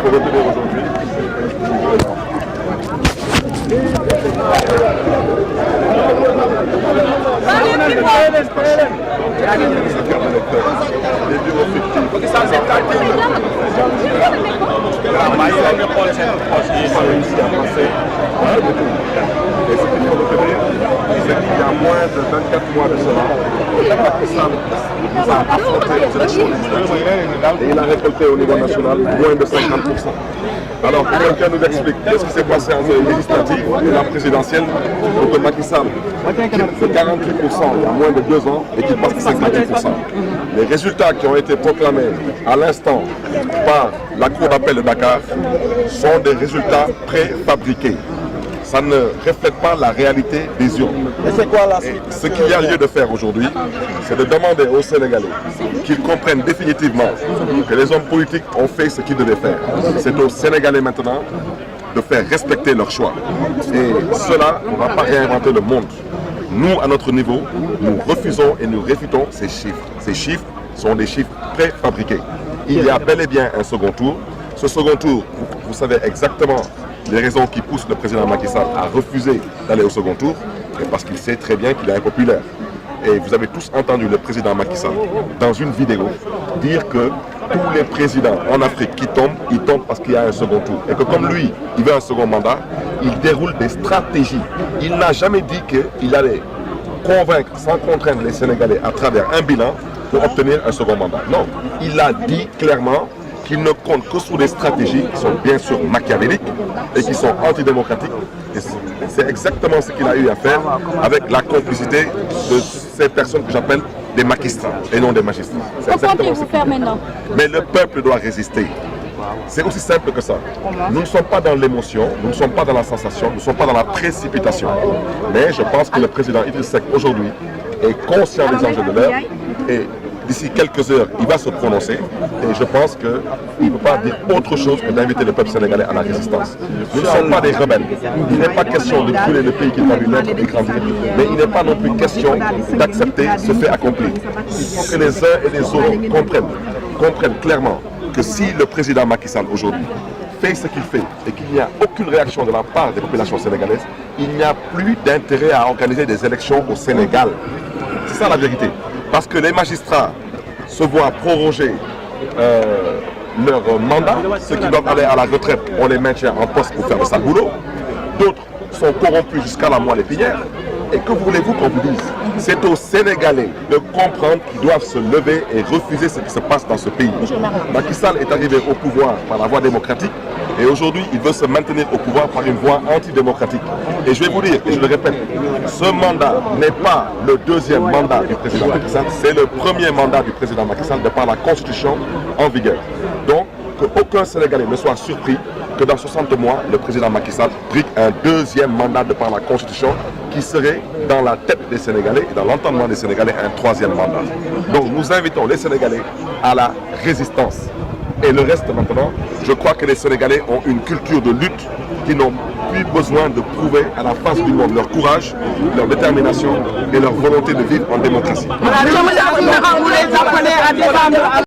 faut retenir aujourd'hui. Les bureaux fictifs. Et ce qu'il faut retenir, c'est qu'il y a moins de 24 mois de cela, Macky Sall nous a affronté aux élections législatives et il a récolté au niveau national moins de 50%. Alors que quelqu'un nous explique qu'est-ce qui s'est passé entre les législatives et la présidentielle pour que Macky Sall quitte de 48% il y a moins de 2 ans et qu'il passe à 58%. Les résultats qui ont été proclamés à l'instant par la Cour d'appel de Dakar sont des résultats préfabriqués. Ça ne reflète pas la réalité des urnes. Et c'est quoi la suite? Ce qu'il y a lieu de faire aujourd'hui, c'est de demander aux Sénégalais qu'ils comprennent définitivement que les hommes politiques ont fait ce qu'ils devaient faire. C'est aux Sénégalais maintenant de faire respecter leur choix. Et cela ne va pas réinventer le monde. Nous, à notre niveau, nous refusons et nous réfutons ces chiffres. Ces chiffres sont des chiffres préfabriqués. Il y a bel et bien un second tour. Ce second tour, vous savez exactement les raisons qui poussent le président Macky Sall à refuser d'aller au second tour, et parce qu'il sait très bien qu'il est impopulaire. Et vous avez tous entendu le président Macky Sall, dans une vidéo, dire que tous les présidents en Afrique qui tombent, ils tombent parce qu'il y a un second tour. Et que comme lui, il veut un second mandat, il déroule des stratégies. Il n'a jamais dit qu'il allait convaincre sans contraindre les Sénégalais à travers un bilan pour obtenir un second mandat. Non, il a dit clairement qu'il ne compte que sur des stratégies qui sont bien sûr machiavéliques et qui sont antidémocratiques. Et c'est exactement ce qu'il a eu à faire avec la complicité de ces personnes que j'appelle des magistrats et non des magistrats. Comment comptez-vous faire maintenant? Mais le peuple doit résister. C'est aussi simple que ça. Nous ne sommes pas dans l'émotion, nous ne sommes pas dans la sensation, nous ne sommes pas dans la précipitation. Mais je pense que le président Idriss Seck aujourd'hui est conscient des enjeux de l'heure et d'ici quelques heures, il va se prononcer et je pense qu'il ne peut pas dire autre chose que d'inviter le peuple sénégalais à la résistance. Nous ne sommes pas des rebelles. Il n'est pas question de brûler le pays qu'il va lui naître et grandir, mais il n'est pas non plus question d'accepter ce fait accompli. Il faut que les uns et les autres comprennent clairement que si le président Macky Sall aujourd'hui fait ce qu'il fait et qu'il n'y a aucune réaction de la part des populations sénégalaises, il n'y a plus d'intérêt à organiser des élections au Sénégal. C'est ça la vérité. Parce que les magistrats se voient proroger leur mandat, ceux qui doivent aller à la retraite, on les maintient en poste pour faire le sale boulot. D'autres sont corrompus jusqu'à la moelle épinière. Et que voulez-vous qu'on vous dise? C'est aux Sénégalais de comprendre qu'ils doivent se lever et refuser ce qui se passe dans ce pays. Macky Sall est arrivé au pouvoir par la voie démocratique et aujourd'hui il veut se maintenir au pouvoir par une voie antidémocratique. Et je vais vous dire, et je le répète, ce mandat n'est pas le deuxième mandat du président Macky Sall, c'est le premier mandat du président Macky Sall de par la Constitution en vigueur. Donc, qu'aucun Sénégalais ne soit surpris que dans 60 mois, le président Macky Sall brigue un deuxième mandat de par la Constitution qui serait dans la tête des Sénégalais et dans l'entendement des Sénégalais un troisième mandat. Donc nous invitons les Sénégalais à la résistance. Et le reste maintenant, je crois que les Sénégalais ont une culture de lutte qui n'ont plus besoin de prouver à la face du monde leur courage, leur détermination et leur volonté de vivre en démocratie.